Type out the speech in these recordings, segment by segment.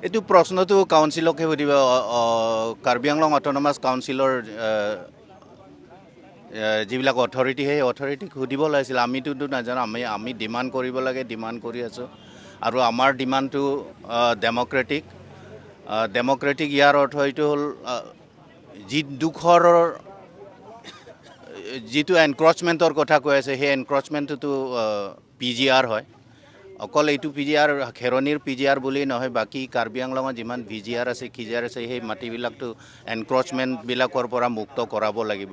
এইটো প্ৰশ্নটো কাউন্সিলকে সুধিব কাৰ্বি আংলং অট'নমাছ কাউন্সিলৰ যিবিলাক অথৰিটি সেই অথৰিটিক সুধিব লাগিছিল আমিতো নাজানো আমি ডিমাণ্ড কৰিব লাগে ডিমাণ্ড কৰি আছোঁ আৰু আমাৰ ডিমাণ্ডটো ডেম'ক্ৰেটিক ইয়াৰ অৰ্থ এইটো হ'ল যি দুখৰ যিটো এনক্ৰচমেণ্টৰ কথা কৈ আছে সেই এনক্ৰচমেণ্টটোতো PGR হয় অকল এইটো PGR খেৰণিৰ PGR বুলি নহয় বাকী কাৰ্বি আংলঙত যিমান VGR আছে KGR আছে সেই মাটিবিলাকতো এনক্ৰচমেণ্টবিলাকৰ পৰা মুক্ত কৰাব লাগিব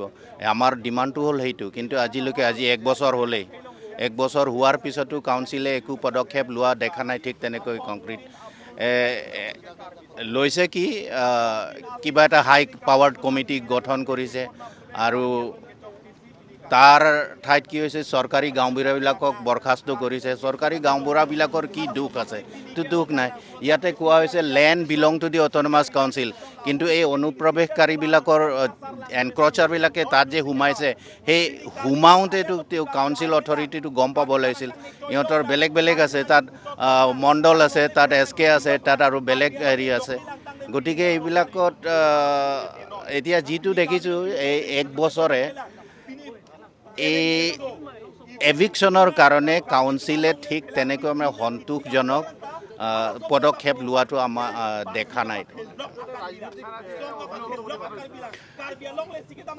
আমাৰ ডিমাণ্ডটো হ'ল সেইটো কিন্তু আজিলৈকে আজি 1 বছৰ হ'লেই 1 বছৰ হোৱাৰ পিছতো কাউন্সিলে একো পদক্ষেপ লোৱা দেখা নাই ঠিক তেনেকৈ কংক্ৰিট লৈছে কি কিবা এটা হাই পাৱাৰ্ড কমিটি গঠন কৰিছে আৰু তাৰ ঠাইত কি হৈছে চৰকাৰী গাঁওবুঢ়াবিলাকক বৰখাস্ত কৰিছে চৰকাৰী গাঁওবুঢ়াবিলাকৰ কি দুখ আছে তো দুখ নাই ইয়াতে কোৱা হৈছে land belong to the autonomous council কিন্তু এই অনুপ্ৰৱেশকাৰীবিলাকৰ এনক্ৰচাৰবিলাকে তাত যে সোমাইছে সেই সোমাওঁতেতো তেওঁ কাউন্সিল অথৰিটিটো গম পাব লাগিছিল ইহঁতৰ বেলেগ বেলেগ আছে তাত মণ্ডল আছে তাত SK আছে তাত আৰু বেলেগ হেৰি আছে গতিকে এইবিলাকত এতিয়া যিটো দেখিছোঁ এই 1 বছৰে এই এভিকশ্যনৰ কাৰণে কাউন্সিলে ঠিক তেনেকৈ মানে সন্তোষজনক পদক্ষেপ লোৱাটো আমাৰ দেখা নাই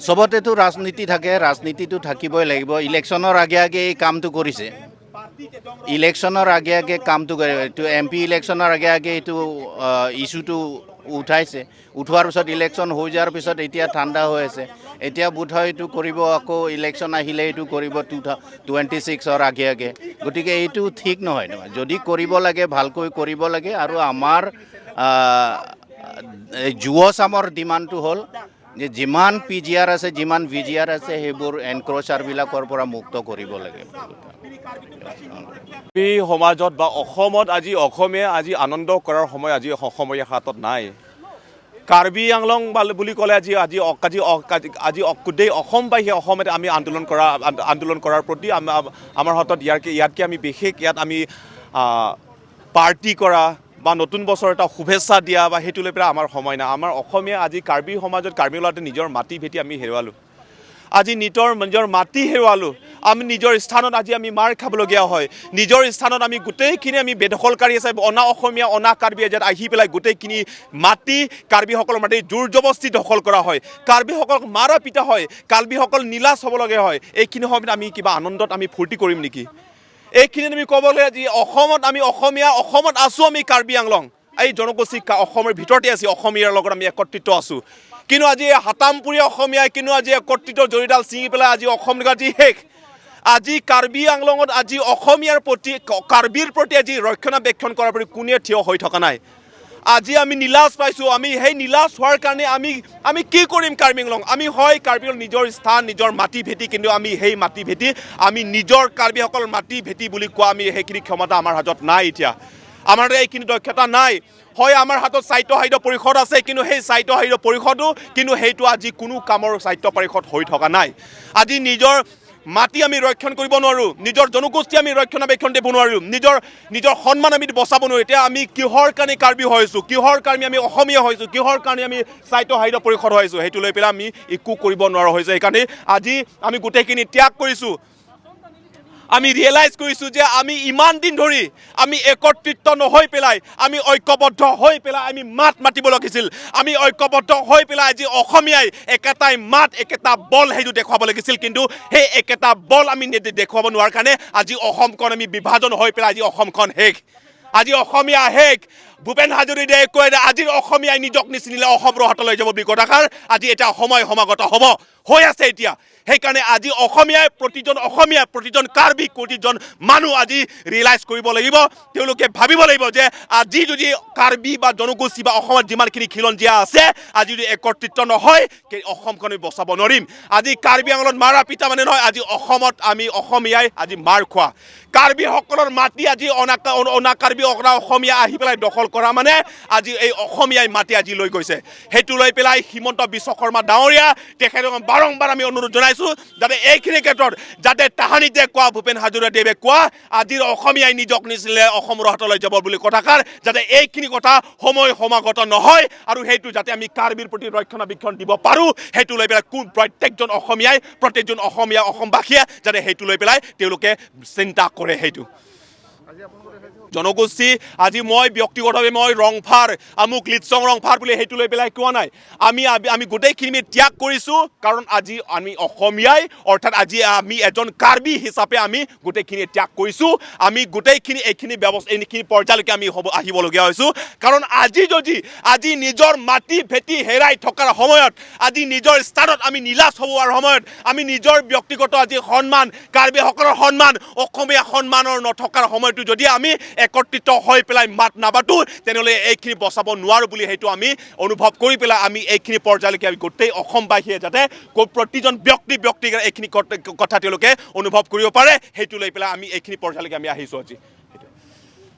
চবতেতো ৰাজনীতি থাকে ৰাজনীতিটো থাকিবই লাগিব ইলেকশ্যনৰ আগে আগে এই কামটো কৰিছে ইলেকশ্যনৰ আগে আগে কামটো কৰে এইটো MP ইলেকশ্যনৰ আগে আগে এইটো ইছ্যুটো উঠাইছে উঠোৱাৰ পিছত ইলেকশ্যন হৈ যোৱাৰ পিছত এতিয়া ঠাণ্ডা হৈ আছে এতিয়া বোধহয় এইটো কৰিব আকৌ ইলেকশ্যন আহিলে এইটো কৰিব 2026ৰ আগে আগে গতিকে এইটো ঠিক নহয় যদি কৰিব লাগে ভালকৈ কৰিব লাগে আৰু আমাৰ যুৱ চামৰ ডিমাণ্ডটো হ'ল যে যিমান PGR আছে যিমান VGR আছে সেইবোৰ এনক্ৰচাৰবিলাকৰ পৰা মুক্ত কৰিব লাগে এই সমাজত বা অসমত আজি অসমীয়া আজি আনন্দ কৰাৰ সময় আজি অসমীয়া হাতত নাই কাৰ্বি আংলং বুলি ক'লে আজি গোটেই অসমবাসী অসমতে আমি আন্দোলন কৰাৰ প্ৰতি আমাৰ হাতত ইয়াতকৈ আমি বিশেষ ইয়াত আমি পাৰ্টি কৰা বা নতুন বছৰ এটা শুভেচ্ছা দিয়া বা সেইটো লৈ পেলাই আমাৰ সময় নাই আমাৰ অসমীয়া আজি কাৰ্বি সমাজত কাৰ্বি আংলঙতে নিজৰ মাটি ভেটি আমি হেৰুৱালোঁ আজি নিজৰ মাটি হেৰুৱালোঁ আমি নিজৰ স্থানত আজি আমি মাৰ খাবলগীয়া হয় নিজৰ স্থানত আমি গোটেইখিনি আমি বেদখলকাৰী আছে অনা অসমীয়া অনা কাৰ্বি ইয়াত আহি পেলাই গোটেইখিনি মাটি কাৰ্বিসকলৰ মাটি জোৰ জবস্তি দখল কৰা হয় কাৰ্বিসকলক মাৰা পিটা হয় কাৰ্বিসকল নিলাজ হ'বলগীয়া হয় এইখিনি সময়ত আমি কিবা আনন্দত আমি ফূৰ্তি কৰিম নেকি এইখিনি আমি ক'বলৈ আজি অসমত আমি অসমীয়া অসমত আছোঁ আমি কাৰ্বি আংলং এই জনগোষ্ঠী অসমৰ ভিতৰতে আছোঁ অসমীয়াৰ লগত আমি একত্ৰিত আছোঁ কিন্তু আজি হাতামপুৰীয়া অসমীয়াই কিন্তু আজি একত্ৰিত জৰিডাল ছিঙি পেলাই আজি অসম আজি শেষ আজি কাৰ্বি আংলঙত আজি অসমীয়াৰ প্ৰতি কাৰ্বিৰ প্ৰতি আজি ৰক্ষণাবেক্ষণ কৰাৰ প্ৰতি কোনে থিয় হৈ থকা নাই আজি আমি নিলাজ পাইছোঁ আমি সেই নিলাজ হোৱাৰ কাৰণে আমি কি কৰিম কাৰ্বি আংলং আমি হয় কাৰ্বি আংলং নিজৰ স্থান নিজৰ মাটি ভেটি কিন্তু আমি সেই মাটি ভেটি আমি নিজৰ কাৰ্বিসকল মাটি ভেটি বুলি কোৱা আমি সেইখিনি ক্ষমতা আমাৰ হাতত নাই এতিয়া আমাৰ এইখিনি দক্ষতা নাই হয় আমাৰ হাতত সাহিত্য পৰিষদ আছে কিন্তু সেই সাহিত্য পৰিষদো কিন্তু সেইটো আজি কোনো কামৰ সাহিত্য পৰিষদ হৈ থকা নাই আজি নিজৰ মাটি আমি ৰক্ষণ কৰিব নোৱাৰোঁ নিজৰ জনগোষ্ঠী আমি ৰক্ষণাবেক্ষণ দিব নোৱাৰোঁ নিজৰ সন্মান আমি বচাব নোৱাৰোঁ এতিয়া আমি কিহৰ কাৰণে কাৰ্বি হৈছোঁ কিহৰ কাৰণে আমি অসমীয়া হৈছোঁ কিহৰ কাৰণে আমি সাহিত্য পৰিষদ হৈছোঁ সেইটো লৈ পেলাই আমি একো কৰিব নোৱাৰা হৈছোঁ সেইকাৰণে আজি আমি গোটেইখিনি ত্যাগ কৰিছোঁ আমি ৰিয়েলাইজ কৰিছোঁ যে আমি ইমান দিন ধৰি আমি একত্ৰিত নহৈ পেলাই আমি ঐক্যবদ্ধ হৈ পেলাই আমি মাত মাতিব লাগিছিল আমি ঐক্যবদ্ধ হৈ পেলাই আজি অসমীয়াই একেটাই মাত একেটা বল সেইটো দেখুৱাব লাগিছিল কিন্তু সেই একেটা বল আমি দেখুৱাব নোৱাৰাৰ কাৰণে আজি অসমখন আমি বিভাজন হৈ পেলাই আজি অসমখন শেষ আজি অসমীয়া শেষ ভূপেন হাজৰিকাই কয় আজিৰ অসমীয়াই নিজক নিচিনিলে অসমৰ হাতলৈ যাব বুলি কথাষাৰ আজি এটা সময় সমাগত হ'ব হৈ আছে এতিয়া সেইকাৰণে আজি প্ৰতিজন কাৰ্বি প্ৰতিজন মানুহ আজি ৰিয়েলাইজ কৰিব লাগিব তেওঁলোকে ভাবিব লাগিব যে আজি যদি কাৰ্বি বা জনগোষ্ঠী বা অসমত যিমানখিনি খিলঞ্জীয়া আছে আজি যদি একত্ৰিত নহয় অসমখন আমি বচাব নোৱাৰিম আজি কাৰ্বি আংলঙত মাৰা পিতা মানে নহয় আজি অসমত আমি অসমীয়াই আজি মাৰ খোৱা কাৰ্বিসকলৰ মাটি আজি অনা কাৰ্বি অসমীয়া আহি পেলাই দখল দখল কৰা মানে আজি এই অসমীয়াই মাটি আজি লৈ গৈছে সেইটো লৈ পেলাই হিমন্ত বিশ্ব শৰ্মা ডাঙৰীয়া তেখেতক বাৰম্বাৰ আমি অনুৰোধ জনাইছোঁ যাতে এইখিনি ক্ষেত্ৰত যাতে তাহানিতে কোৱা ভূপেন হাজৰিকাদেৱে কোৱা আজিৰ অসমীয়াই নিজক নিচিলে অসমৰ হাতলৈ যাব বুলি কথাষাৰ যাতে এইখিনি কথা সময় সমাগত নহয় আৰু সেইটো যাতে আমি কাৰ্বিৰ প্ৰতি ৰক্ষণাবেক্ষণ দিব পাৰোঁ সেইটো লৈ পেলাই প্ৰত্যেকজন অসমীয়া অসমবাসীয়ে যাতে সেইটো লৈ পেলাই তেওঁলোকে চিন্তা কৰে সেইটো জনগোষ্ঠী আজি মই ব্যক্তিগতভাৱে মই ৰংফাৰ আমুক লিটচং ৰংফাৰ বুলি সেইটো লৈ পেলাই কোৱা নাই আমি গোটেইখিনি ত্যাগ কৰিছোঁ কাৰণ আজি আমি অসমীয়াই অৰ্থাৎ আজি আমি এজন কাৰ্বি হিচাপে আমি গোটেইখিনি ত্যাগ কৰিছোঁ আমি গোটেইখিনি এইখিনি পৰ্যায়লৈকে আমি আহিবলগীয়া হৈছোঁ কাৰণ আজি নিজৰ মাটি ভেটি হেৰাই থকাৰ সময়ত আজি নিজৰ স্থানত আমি নিলাজ হোৱাৰ সময়ত আমি নিজৰ ব্যক্তিগত আজি সন্মান কাৰ্বিসকলৰ সন্মান অসমীয়া সন্মানৰ নথকাৰ সময়তো যদি আমি একত্ৰিত হৈ পেলাই মাত নাবাতো তেনেহ'লে এইখিনি বচাব নোৱাৰোঁ বুলি সেইটো আমি অনুভৱ কৰি পেলাই আমি এইখিনি পৰ্যায়লৈকে আমি গোটেই অসমবাসীয়ে যাতে প্ৰতিজন ব্যক্তিগত এইখিনি কথা তেওঁলোকে অনুভৱ কৰিব পাৰে সেইটো লৈ পেলাই আমি এইখিনি পৰ্যায়লৈকে আমি আহিছোঁ আজি